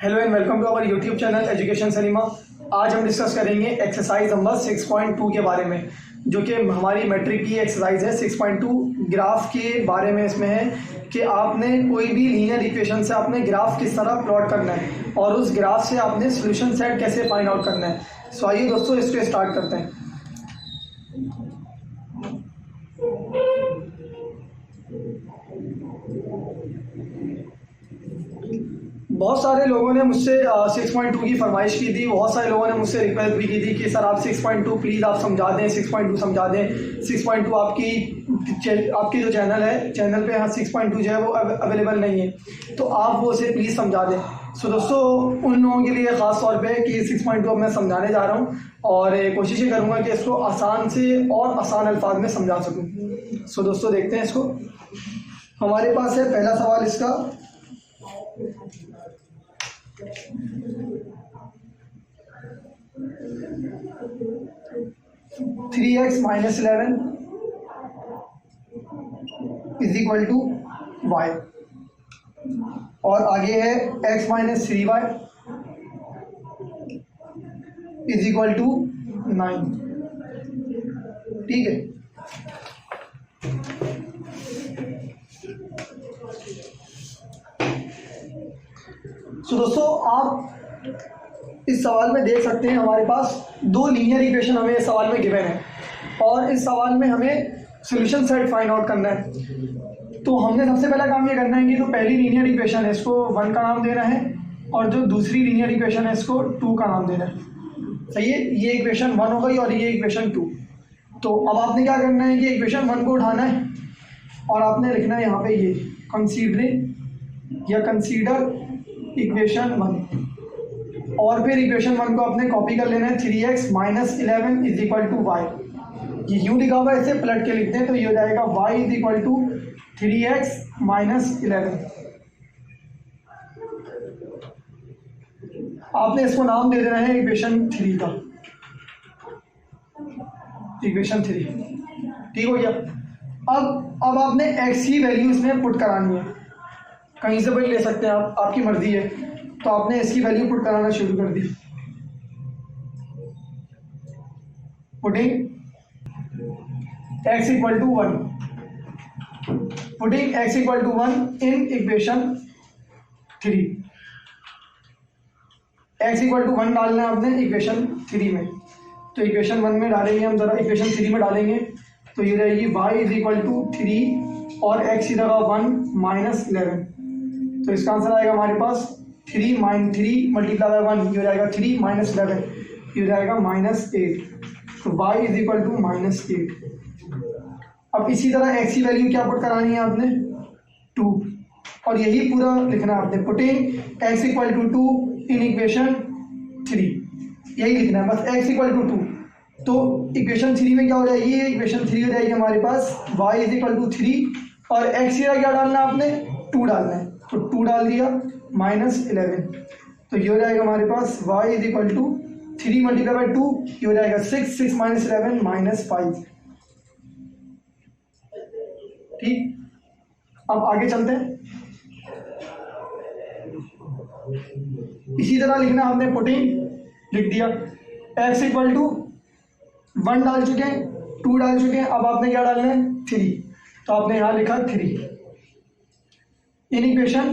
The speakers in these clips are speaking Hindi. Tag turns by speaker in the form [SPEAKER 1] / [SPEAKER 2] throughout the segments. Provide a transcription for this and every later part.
[SPEAKER 1] Hello and welcome to our YouTube channel education cinema. आज हम डिस्कस करेंगे एक्सरसाइज नंबर 6.2 के बारे में, जो कि हमारी मैट्रिक की एक्सरसाइज है। 6.2 ग्राफ के बारे में इसमें है कि आपने कोई भी लीनियर इक्वेशन से आपने ग्राफ किस तरह प्लॉट करना है और उस ग्राफ से आपने सोल्यूशन सेट कैसे फाइंड आउट करना है। सो आइए दोस्तों इसको स्टार्ट करते हैं। बहुत सारे लोगों ने मुझसे 6.2 की फरमाइश की थी। बहुत सारे लोगों ने मुझसे रिक्वेस्ट भी की थी कि सर आप 6.2 प्लीज़ आप समझा दें, 6.2 समझा दें। 6.2 आपकी जो चैनल है, चैनल पे यहाँ 6.2 जो है वो अवेलेबल नहीं है, तो आप वो उसे प्लीज़ समझा दें। सो दोस्तों उन लोगों के लिए ख़ास तौर पे कि 6.2 अब मैं समझाने जा रहा हूँ और कोशिश ये करूँगा कि इसको आसान से और आसान अल्फाज में समझा सकूँ। सो दोस्तों देखते हैं इसको। हमारे पास है पहला सवाल इसका, 3x minus 11 is equal to Y, और आगे है x minus 3y is equal to 9। ठीक है, तो दोस्तों आप इस सवाल में देख सकते हैं हमारे पास दो लीनियर इक्वेशन हमें इस सवाल में गिवन है और इस सवाल में हमें सॉल्यूशन सेट फाइंड आउट करना है। तो हमने सबसे पहला काम ये करना है कि जो पहली लीनियर इक्वेशन है इसको 1 का नाम देना है और जो दूसरी लीनियर इक्वेशन है इसको 2 का नाम देना है। सही है, ये इक्वेशन 1 हो गई और ये इक्वेशन 2। तो अब आपने क्या करना है कि इक्वेशन 1 को उठाना है और आपने लिखना है यहाँ पे ये कंसीडरिंग या कंसीडर इक्वेशन 1, और फिर इक्वेशन 1 को आपने कॉपी कर लेना है। 3x minus 11 is equal to Y, ये यूँ लिखा हुआ है, इसे पलट के लिखते हैं तो ये हो जाएगा y is equal to 3x minus 11। आपने इसको नाम दे देना है इक्वेशन 3 का, इक्वेशन 3। ठीक हो गया। अब आपने x की वैल्यू इसमें पुट करानी है, कहीं से भी ले सकते हैं आप, आपकी मर्जी है। तो आपने इसकी वैल्यू पुट कराना शुरू कर दी। Putting x equal to 1, putting x equal to 1 in equation 3। x equal to 1 डालना है आपने इक्वेशन 3 में, तो इक्वेशन 1 में डालेंगे हम, जरा इक्वेशन 3 में डालेंगे तो ये रहेगी y इज इक्वल टू 3 और x की जगह 1 माइनस 11। तो इसका आंसर आएगा हमारे पास 3 मल्टीप्लाई बाय 1, ये हो जाएगा 3 माइनस 11, ये हो जाएगा माइनस 8। तो y is equal to minus 8। अब इसी तरह x की वैल्यू क्या पुट करानी है आपने 2, और यही पूरा लिखना है आपने, putting x equal to 2 in equation 3, यही लिखना है बस, x इक्वल टू 2। तो इक्वेशन 3 में क्या हो जाएगी, इक्वेशन 3 हो जाएगी हमारे पास y इज इक्वल टू 3 और x की क्या डालना है आपने 2 डालना है, तो 2 डाल दिया माइनस 11। तो ये हो जाएगा हमारे पास y is equal to 3 multiply by 2, ये हो जाएगा 6 माइनस 11 माइनस 5। ठीक, अब आगे चलते हैं। इसी तरह लिखना हमने, पुटिंग लिख दिया, x इक्वल टू 1 डाल चुके हैं, 2 डाल चुके हैं, अब आपने क्या डालना है 3, तो आपने यहाँ लिखा 3 इन इक्वेशन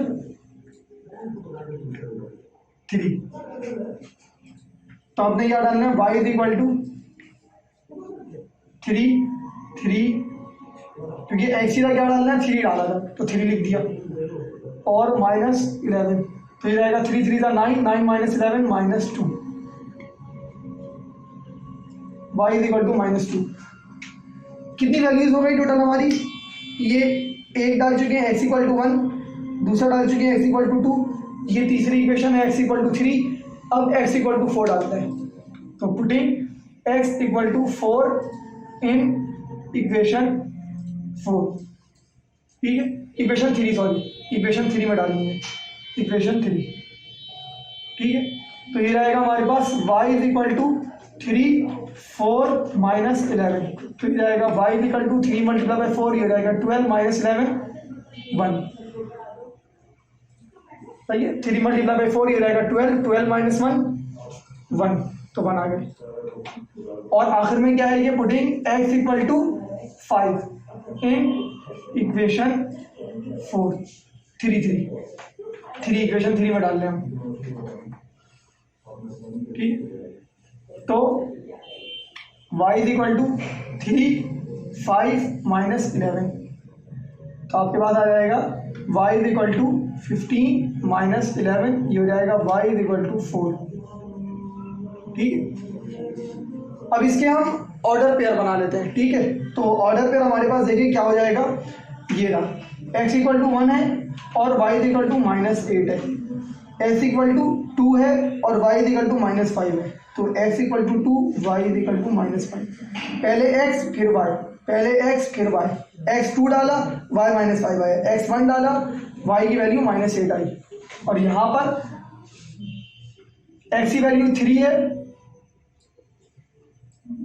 [SPEAKER 1] 3। तो आपने क्या डालना है y इज इक्वल टू 3, क्योंकि x की क्या डालना है 3 डाला था तो 3 लिख दिया, और माइनस 11, तो ये रहेगा 3 3 9 minus 11 minus 2, y is equal to minus 2। कितनी वैल्यूज हो गई टोटल हमारी, ये एक डाल चुके हैं x इक्वल टू 1, दूसरा डाल चुके हैं x इक्वल टू 2, ये तीसरी इक्वेशन है x इक्वल टू 3, अब x इक्वल टू 4 डालते हैं। तो putting x equal to 4 in equation 4। ठीक है, इक्वेशन 3 सॉरी, इक्वेशन 3 में डालेंगे इक्वेशन 3। ठीक है, तो ये रहेगा हमारे पास y is equal to 3 4 minus 11, तो ये रहेगा y is equal to 3 multiply by 4, ये रहेगा 12 माइनस 11 1। सही है। 3 मल्टीप्लाई बाई 4 ये रहेगा 12, 12 माइनस 1 1, तो 1 आ गए। और आखिर में क्या है, ये putting x equal to 5 in equation 4, 3 equation 3 में डाल लें हम, ठीक। तो y is equal to 3, 5 minus 11, तो आपके पास आ जाएगा y is equal to 15 minus 11, ये हो जाएगा y इज इक्वल टू 4, ठीक है। अब इसके हम ऑर्डर पेयर बना लेते हैं, ठीक है। तो ऑर्डर पेयर हमारे पास देखिए क्या हो जाएगा, ये रहा x इक्वल टू 1 है और y इज इक्वल टू -8 है, s इक्वल टू 2 है और y इज इक्वल टू -5 है, तो x equal to 2, y is equal to -5। पहले x फिर y, पहले x फिर y, x2 डाला y -5 आया, x1 डाला y की वैल्यू -8 आई, और यहाँ पर x की वैल्यू 3 है,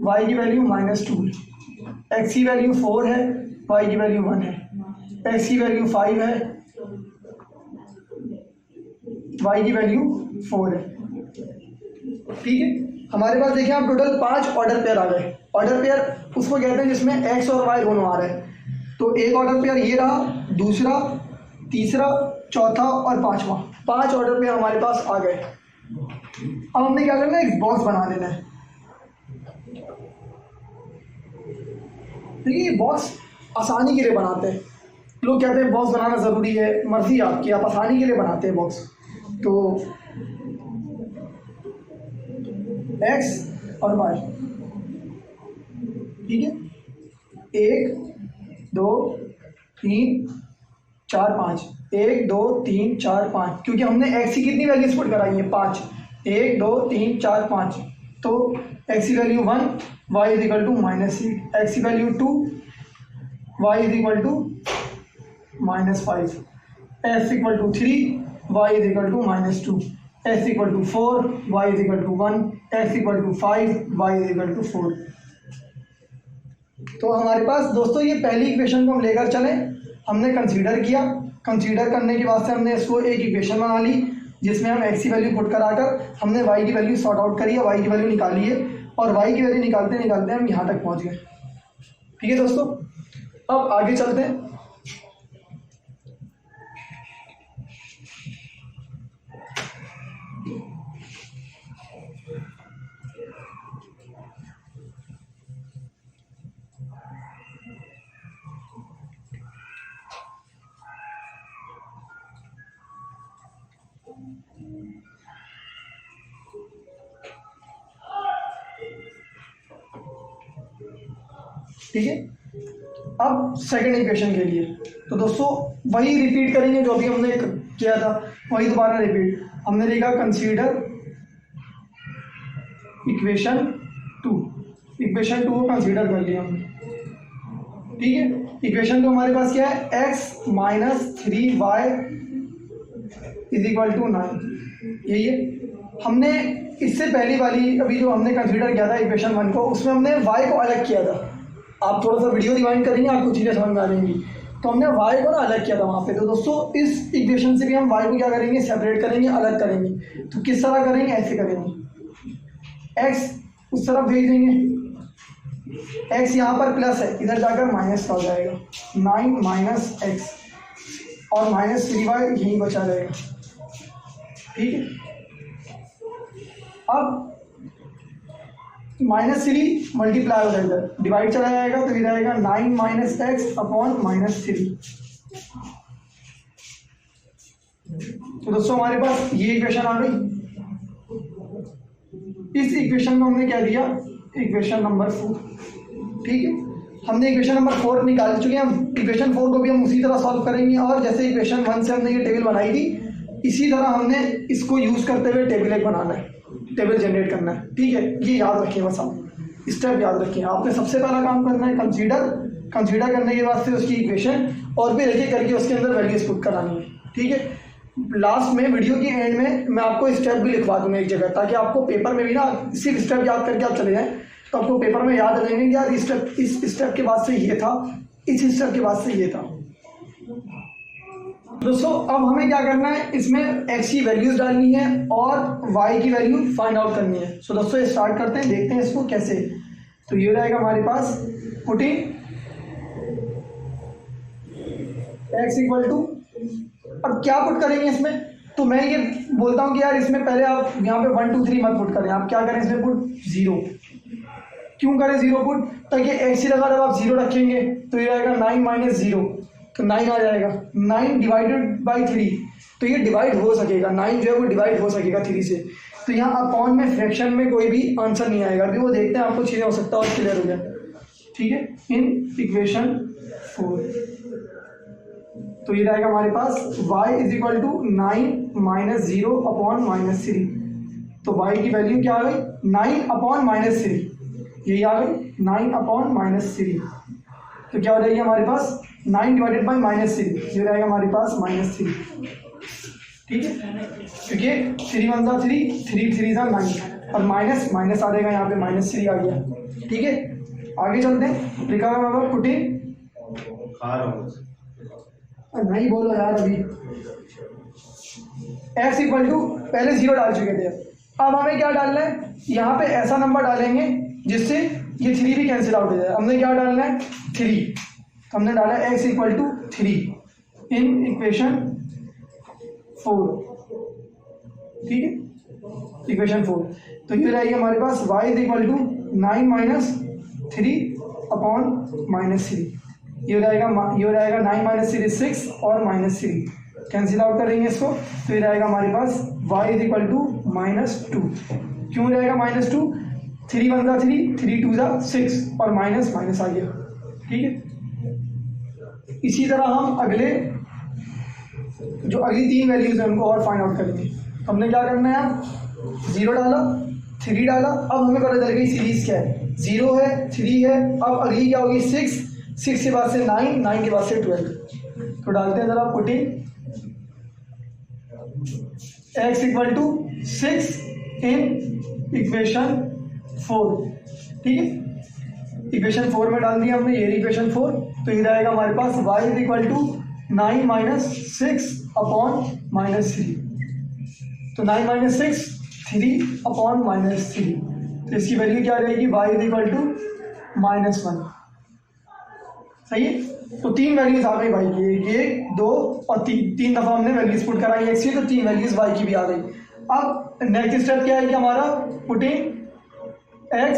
[SPEAKER 1] y की वैल्यू -2, x की वैल्यू 4 है, y की वैल्यू 1 है, x की वैल्यू 5 है, y की वैल्यू 4 है, ठीक है। हमारे पास देखिए आप टोटल 5 ऑर्डर पेयर आ गए। ऑर्डर पेयर उसको कहते हैं जिसमें x और y दोनों आ रहे हैं। तो एक ऑर्डर पेयर ये रहा, दूसरा, तीसरा, चौथा और पांचवा, 5 ऑर्डर पेयर हमारे पास आ गए। अब हमने क्या करना है, एक बॉक्स बना लेना है। देखिए ये बॉक्स आसानी के लिए बनाते हैं, लोग कहते हैं बॉक्स बनाना ज़रूरी है, मर्जी आपकी, आप आसानी के लिए बनाते हैं बॉक्स। तो x और y, ठीक है, 1 2 3 4 5, 1 2 3 4 5, क्योंकि हमने x की कितनी वैल्यूज पुट कराई है, 5, 1 2 3 4 5, तो x की value 1, y is equal to -8, x की value 2, y is equal to -5, s equal to 3, y is equal to -2, s equal to 4, y is equal to 1, s equal to 5, y is equal to 4। तो हमारे पास दोस्तों ये पहली इक्वेशन को हम लेकर चले, हमने कंसीडर किया, कंसीडर करने के बाद से हमने इसको एक इक्वेशन बना ली जिसमें हम x की वैल्यू पुट कराकर हमने y की वैल्यू सॉर्ट आउट करी है, y की वैल्यू निकाली है, और y की वैल्यू निकालते निकालते हम यहाँ तक पहुँच गए, ठीक है दोस्तों। अब आगे चलते हैं। ठीक है, अब सेकंड इक्वेशन के लिए तो दोस्तों वही रिपीट करेंगे जो अभी हमने किया था, वही दोबारा रिपीट। हमने लिखा कंसीडर इक्वेशन 2, इक्वेशन 2 को कंसीडर कर लिया हमने, ठीक है। इक्वेशन 2 हमारे पास क्या है, x minus 3y is equal to 9, यही है। हमने इससे पहली वाली अभी जो हमने कंसीडर किया था इक्वेशन 1 को, उसमें हमने y को अलग किया था। आप थोड़ा सा वीडियो रिवाइंड करेंगे आपको चीज़ें समझ में आ जाएंगी। तो हमने y को ना अलग किया था वहाँ पे। तो दोस्तों इस इक्वेशन से भी हम y को क्या करेंगे, सेपरेट करेंगे, अलग करेंगे। तो किस तरह करेंगे, ऐसे करेंगे, x उस तरफ भेज देंगे, x यहाँ पर प्लस है, इधर जाकर माइनस का हो जाएगा, 9 माइनस एक्स, और माइनस 3y यहीं बचा रहेगा, ठीक है। अब -3 मल्टीप्लाई हो जाएगा, डिवाइड चला जाएगा, तो इधर आएगा 9 माइनस एक्स अपॉन -3। तो दोस्तों हमारे पास ये इक्वेशन आ गई। इस इक्वेशन को हमने क्या दिया, इक्वेशन नंबर 4, ठीक है। हमने इक्वेशन नंबर 4 निकाल चुके हैं। हम इक्वेशन 4 को भी हम उसी तरह सॉल्व करेंगे, और जैसे इक्वेशन 1 से हमने ये टेबल बनाई थी, इसी तरह हमने इसको यूज करते हुए टेबल एक बनाना है, टेबल जनरेट करना है, ठीक है। ये याद रखिए, बस आप स्टेप याद रखिए। आपने सबसे पहला काम करना है कंसीडर करने के बाद से उसकी इक्वेशन, और फिर एक एक करके उसके अंदर वैल्यूज पुट करानी है, ठीक है। लास्ट में वीडियो के एंड में मैं आपको स्टेप भी लिखवा दूंगा एक जगह, ताकि आपको पेपर में भी ना सिर्फ स्टेप याद करके आप चले जाएं, तो आपको पेपर में याद रहेंगे कि यार इस स्टेप के बाद से ये था, इस स्टेप के बाद से ये था, दोस्तों अब हमें क्या करना है, इसमें x की वैल्यूज डालनी है और y की वैल्यू फाइंड आउट करनी है। सो दोस्तों स्टार्ट करते हैं, देखते हैं इसको कैसे। तो ये रहेगा हमारे पास पुटिंग x इक्वल टू, अब क्या पुट करेंगे इसमें, तो मैं ये बोलता हूँ कि यार इसमें पहले आप यहाँ पे 1 2 3 मत पुट करें, आप क्या करें इसमें पुट 0। क्यों करें 0 पुट, ताकि x की जगह जब आप 0 रखेंगे तो ये रहेगा 9 माइनस 0, तो 9 आ जाएगा। 9 डिवाइडेड बाई 3, तो ये डिवाइड हो सकेगा, 9 जो है वो डिवाइड हो सकेगा 3 से। तो यहाँ अपॉन में फ्रैक्शन में कोई भी आंसर नहीं आएगा, अभी वो देखते हैं आपको चीज़ें हो सकता है और क्लियर हो जाए। ठीक है, इन इक्वेशन 4 तो ये रहेगा हमारे पास y is equal to 9 minus 0 upon minus 3। तो y की वैल्यू क्या आ गई, 9 अपॉन माइनस 3, यही आ गई 9 अपॉन माइनस 3। तो क्या हो जाएगी हमारे पास 9 डिवाइडेड बाई माइनस 3, ये रहेगा हमारे पास माइनस 3। ठीक है, क्योंकि 3 1 जा 3, 3 3 जा 9 और माइनस माइनस आ जाएगा, यहाँ पे माइनस 3 आ गया। ठीक है, आगे चलते हैं। लिखा हुआ है पुटिंग, नहीं बोलो यार, अभी x इक्वल टू, पहले 0 डाल चुके थे, अब हमें क्या डालना है, यहाँ पे ऐसा नंबर डालेंगे जिससे ये 3 भी कैंसिल आउट हो जाए। हमने क्या डालना है 3, हमने डाला x equal to 3 in equation 4। ठीक है, इक्वेशन 4 तो ये रहेगी हमारे पास y is equal to 9 minus 3 upon minus 3। ये रहेगा 9 माइनस 3 6 और माइनस 3 कैंसिल आउट करेंगे इसको, तो ये रहेगा हमारे पास y इज इक्वल टू -2। क्यों रहेगा -2, 3 1 जा 3, 3 2 जा 6 और माइनस माइनस आ गया। ठीक है, इसी तरह हम अगले जो अगली 3 वैल्यूज हैं उनको और फाइंड आउट करेंगे। हमने क्या करना है, 0 डाला, 3 डाला, अब हमें पता चल गई सीरीज क्या है, 0 है 3 है, अब अगली क्या होगी 6, 6 के बाद से 9, 9 के बाद से 12। तो डालते हैं जरा putting x equal to 6 in equation 4। ठीक है, इक्वेशन 4 में डाल दिया हमने, ये इक्वेशन 4। तो ये रहेगा हमारे पास y is equal to 9 minus 6 upon minus 3। तो 9 माइनस 6 3 अपॉन माइनस 3, तो इसकी वैल्यू क्या रहेगी, y इज इक्वल टू -1। सही है, तो 3 वैल्यूज आ गई भाई की, 1 2 और 3 दफ़ा हमने वैल्यूज पुट कराई x की, तो 3 वैल्यूज y की भी आ गई। अब नेक्स्ट स्टेप क्या है कि हमारा putting x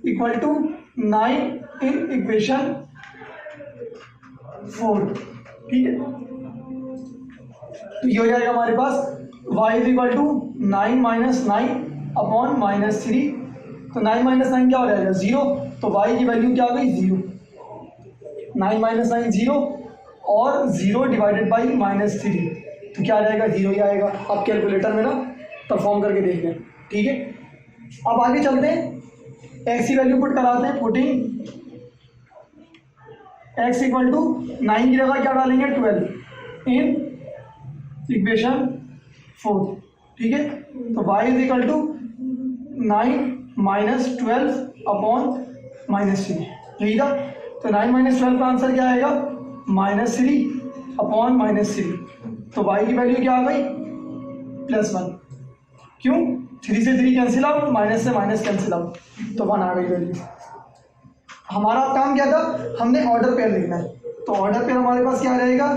[SPEAKER 1] equal to 9 in equation 4। ठीक है, तो ये हो जाएगा हमारे पास y is equal to 9 minus 9 upon minus 3। तो 9 माइनस 9 क्या हो जाएगा 0, तो y की वैल्यू क्या आ गई 0। 9 माइनस 9 0 और 0 डिवाइडेड बाई -3, तो क्या आ जाएगा 0 ही आएगा। आप कैलकुलेटर में ना परफॉर्म करके देख लें। ठीक है, अब आगे चलते हैं, x की वैल्यू पुट कराते हैं। पुटिंग x इक्वल टू 9 की जगह क्या डालेंगे 12 इन इक्वेशन 4। ठीक है, तो y is equal to 9 minus 12 upon -3, यही था। तो 9 माइनस 12 का आंसर क्या आएगा -3 अपॉन -3। तो y की वैल्यू क्या आ गई +1। क्यों, 3 से 3 कैंसिल आउट, माइनस से माइनस कैंसिल आउट, तो 1 आ गई वैल्यू। हमारा काम क्या था, हमने ऑर्डर पेयर लिखना है। तो ऑर्डर पेयर हमारे पास क्या रहेगा,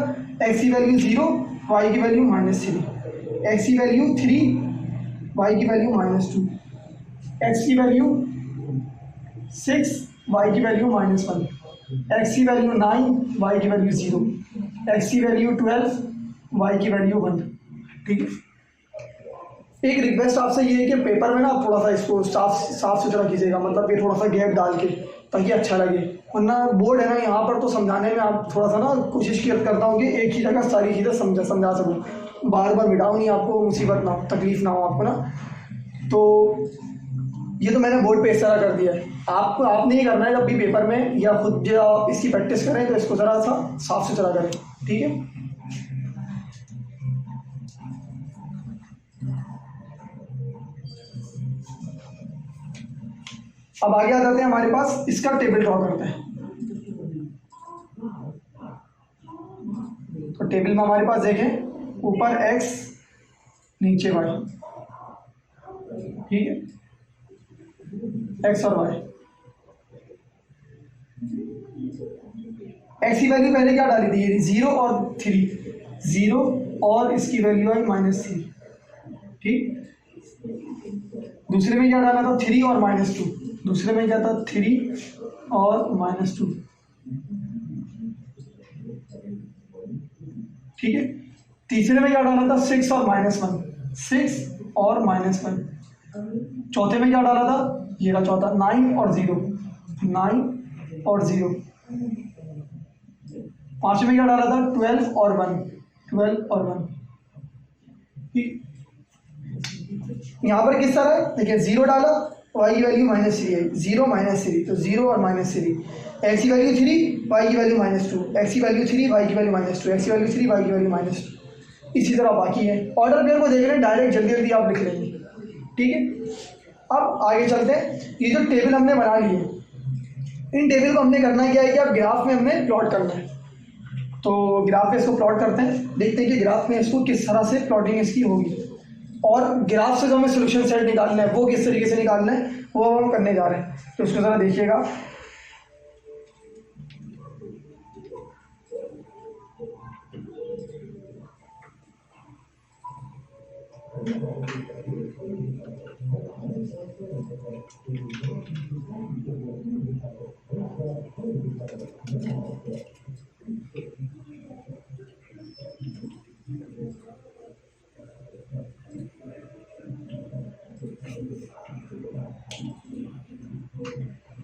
[SPEAKER 1] x की वैल्यू 0, y की वैल्यू -3, x की वैल्यू 3, y की वैल्यू -2, x की वैल्यू 6, y की वैल्यू -1, x की वैल्यू 9, y की वैल्यू 0, x की वैल्यू 12, y की वैल्यू 1। ठीक है, एक रिक्वेस्ट आपसे ये है कि पेपर में ना आप थोड़ा सा इसको साफ सुथरा कीजिएगा, मतलब कि थोड़ा सा गैप डाल के, ताकि अच्छा लगे। वरना बोर्ड है ना यहाँ पर, तो समझाने में आप थोड़ा सा ना कोशिश करता हूँ कि एक ही जगह सारी चीज़ें समझा सकूँ, बार बार मिटाऊँ नहीं, आपको मुसीबत ना हो, तकलीफ ना हो आपको ना। तो ये तो मैंने बोर्ड पे इस तरह कर दिया है, आपने ये करना है जब भी पेपर में या खुद जो इसकी प्रैक्टिस करें तो इसको ज़रा सा साफ सुथरा करें। ठीक है, अब आगे आ जाते हैं, हमारे पास इसका टेबल ड्रॉ करते हैं। तो टेबल में हमारे पास देखें ऊपर x नीचे y, ठीक है, x और y। x की वैल्यू पहले क्या डाली थी, 0 और 3, 0 और इसकी वैल्यू आई -3, ठीक। दूसरे में क्या डाला था, 3 और -2, दूसरे में क्या था 3 और -2, ठीक है। तीसरे में क्या डाला था, 6 और -1, 6 और -1। चौथे में क्या डाला था, ये रहा चौथा, 9 और 0, 9 और 0। पांचवें में क्या डाला था, 12 और 1, 12 और 1, ठीक। यहाँ पर किस तरह है, देखिए 0 डाला, y की वैल्यू -3 है, 0 -3, तो 0 और -3, x की वैल्यू 3, y की वैल्यू -2, x की वैल्यू 3, y की वैल्यू -2, x की वैल्यू 3, y की वैल्यू -2। इसी तरह बाकी है। ऑर्डर पेयर को देख रहे हैं, डायरेक्ट जल्दी जल्दी आप लिख लेंगे, ठीक है। अब आगे चलते हैं, ये जो टेबल हमने बना ली है, इन टेबल को हमने करना क्या है कि अब ग्राफ में हमने प्लॉट करना है। तो ग्राफ में इसको प्लॉट करते हैं, देखते हैं कि ग्राफ में इसको किस तरह से प्लॉटिंग इसकी होगी, और ग्राफ से जो हमें सोल्यूशन सेट निकालना है वो किस तरीके से निकालना है वो हम करने जा रहे हैं। तो उसको ज़रा देखिएगा।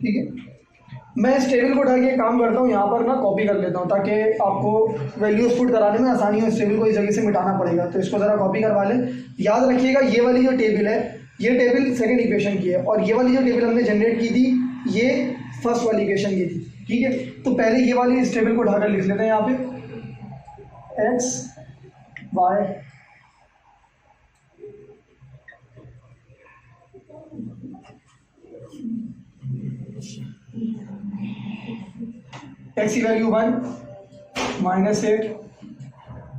[SPEAKER 1] ठीक है, मैं इस टेबल को उठा के काम करता हूँ, यहाँ पर ना कॉपी कर लेता हूँ ताकि आपको वैल्यूज पुट कराने में आसानी हो। इस टेबल को इस जगह से मिटाना पड़ेगा, तो इसको ज़रा कॉपी करवा लें। याद रखिएगा ये वाली जो टेबल है, ये टेबल सेकंड इक्वेशन की है, और ये वाली जो टेबल हमने जनरेट की थी ये फर्स्ट वाली इक्वेशन की थी, ठीक है। तो पहले ये वाली इस टेबल को उठाकर लिख लेते हैं यहाँ पे, x y x की वैल्यू 1, -8,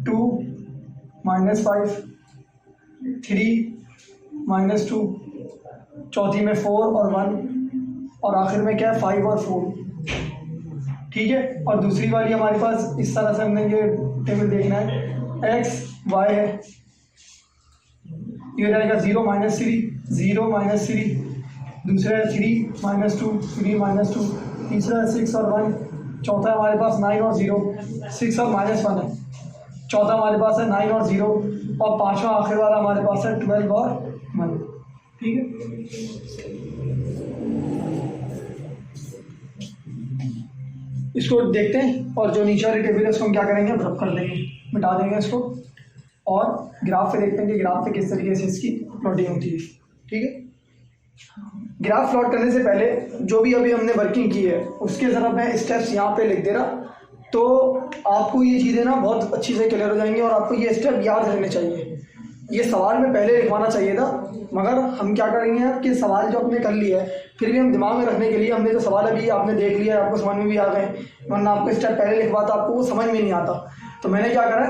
[SPEAKER 1] 2, -5, 3, -2, चौथी में 4 और 1, और आखिर में क्या है 5 और 4, ठीक है। और दूसरी वाली हमारे पास इस तरह से हमने ये टेबल देखना है, x y है, ये रहेगा 0 -3, 0 -3, दूसरा है 3 -2, 3 -2, तीसरा है 6 और 1, चौथा हमारे पास 9 और 0, 6 और -1 है, चौथा हमारे पास है 9 और 0, और पांचवा आखिर वाला हमारे पास है 12 और 1, ठीक है। इसको देखते हैं, और जो नीचे वाली टेबल है इसको हम क्या करेंगे, रब कर देंगे, मिटा देंगे इसको, और ग्राफ पे देखते हैं कि ग्राफ पे किस तरीके से इसकी प्लॉटिंग होती है, ठीक है। ग्राफ प्लॉट करने से पहले जो भी अभी हमने वर्किंग की है उसके ज़रा मैं स्टेप्स यहाँ पे लिख दे रहा, तो आपको ये चीज़ें ना बहुत अच्छी से क्लियर हो जाएंगी, और आपको ये स्टेप याद रहने चाहिए। ये सवाल में पहले लिखवाना चाहिए था, मगर हम क्या करेंगे अब कि सवाल जो आपने कर लिया है फिर भी हम दिमाग में रखने के लिए हमने जो सवाल अभी आपने देख लिया है, आपको समझ में भी आ गए, वरना आपको स्टेप पहले लिखवा था आपको वो समझ में नहीं आता। तो मैंने क्या करा,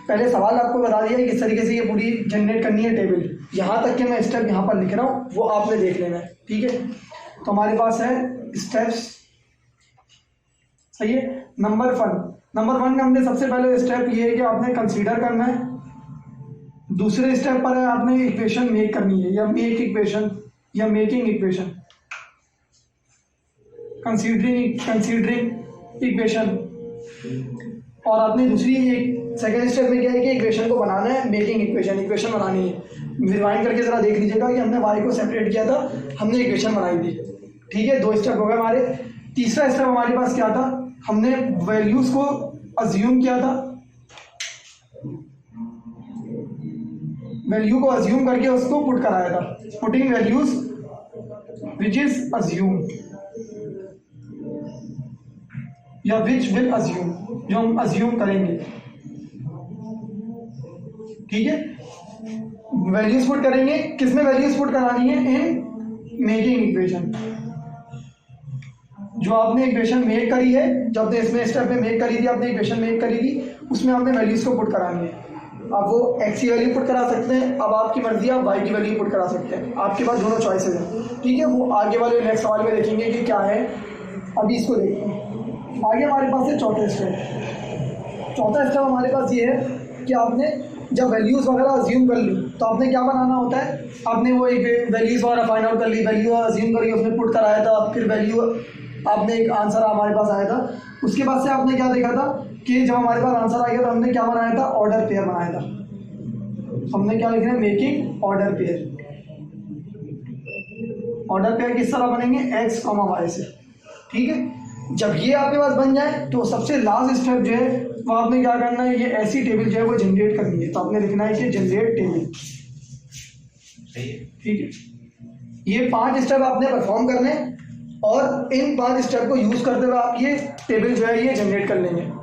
[SPEAKER 1] पहले सवाल आपको बता दिया किस तरीके से ये पूरी जनरेट करनी है टेबल, यहाँ तक कि मैं स्टेप यहाँ पर लिख रहा हूँ वो आपने देख लेना है, ठीक है। तो हमारे पास है स्टेप्स, सही है। नंबर 1 में हमने सबसे पहले स्टेप ये है कि आपने कंसीडर करना है। दूसरे स्टेप पर है आपने इक्वेशन मेक करनी है, या मेक इक्वेशन या मेकिंग इक्वेशन, कंसीडरिंग इक्वेशन। और आपने दूसरी एक सेकेंड स्टेप में क्या है कि इक्वेशन को बनाना है, मेकिंग इक्वेशन बनानी है। रिवाइंड करके ज़रा देख लीजिएगा कि हमने y को सेपरेट किया था, हमने इक्वेशन बनाई थी, ठीक है। 2 स्टेप हो गए हमारे। तीसरा स्टेप हमारे पास क्या था, हमने वैल्यूज़ को अज्यूम किया था, वैल्यू को अज्यूम करके उसको पुट कराया था, putting values which is assume या विच विल अज्यूम, जो हम अज्यूम करेंगे, ठीक है। वैल्यूज पुट करेंगे, किसमें वैल्यूज पुट करानी है, इन मेकिंग इक्वेशन। जो आपने इक्वेशन मेक करी है, जो आपने इसमें स्टेप में मेक करी थी, आपने इक्वेशन मेक करी थी, उसमें आपने वैल्यूज़ को पुट कराएंगे। अब वो एक्स की वैल्यू पुट करा सकते हैं, अब आपकी मर्जी आप वाई की वैल्यू पुट करा सकते हैं, आपके पास दोनों चॉइसेस हैं, ठीक है। वो आगे वाले नेक्स्ट सवाल में देखेंगे कि क्या है। अभी इसको देखते हैं। आगे हमारे पास है चौथा स्टेप। चौथा स्टेप हमारे पास ये है कि आपने जब वैल्यूज़ वगैरह अज्यूम कर ली तो आपने क्या बनाना होता है, आपने वो एक वैल्यूज़ वगैरह फाइंड आउट कर ली, वैल्यू अज्यूम करी, उसमें पुट कराया था, फिर वैल्यू आपने एक आंसर हमारे पास आया था। उसके बाद से आपने क्या देखा था कि जब हमारे पास आंसर आ गया तो हमने क्या बनाया था, ऑर्डर पेयर बनाया था। हमने क्या लिखना है, making order pair. Order pair किस तरह बनेंगे, एक्स कॉमा वाई से, ठीक है। जब ये आपके पास बन जाए तो सबसे लास्ट स्टेप जो है वो आपने क्या करना है, ये ऐसी टेबल जो है वो जनरेट करनी है। तो आपने लिखना है कि जनरेट टेबल, ठीक है। ये 5 स्टेप आपने परफॉर्म करने और इन 5 स्टेप को यूज करते हुए आप ये टेबल जो है ये जनरेट कर लेंगे।